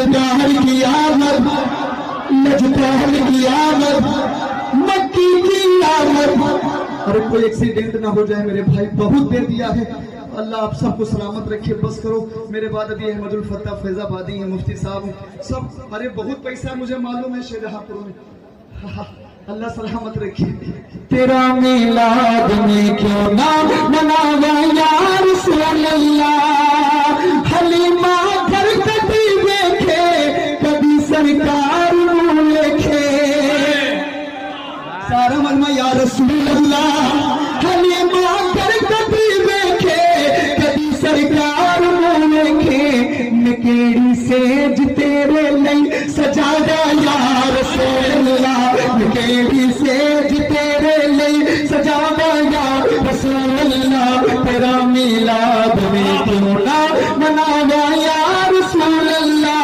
लजकार की आमद, लजकार की आमद, मक्की की आमद। अरे कोई एक्सीडेंट ना हो जाए मेरे भाई, बहुत दे दिया है। अल्लाह आप सबको सलामत रखे। बस करो, मेरे बाद अभी अहमदुल फत्ता फैजाबादी हैं, मुफ्ती साहब सब। अरे बहुत पैसा मुझे मालूम है शाहजहांपुर में। अल्लाह सलामत रखे। तेरा मिलाद में क्यों ना मनावा या रसूल अल्लाह, हलीमा घर कभी देखे कभी सरकार लेखे। सारा मनमा या रसूल अल्लाह, हलीमा घर कभी देखे कभी सरकार लेखे। नकेड़ी सेज तेरे लिए सजादा या रसूल अल्लाह, नकेड़ी सेज तेरे लिए सजादा या रसूल अल्लाह। तेरा मिलाद में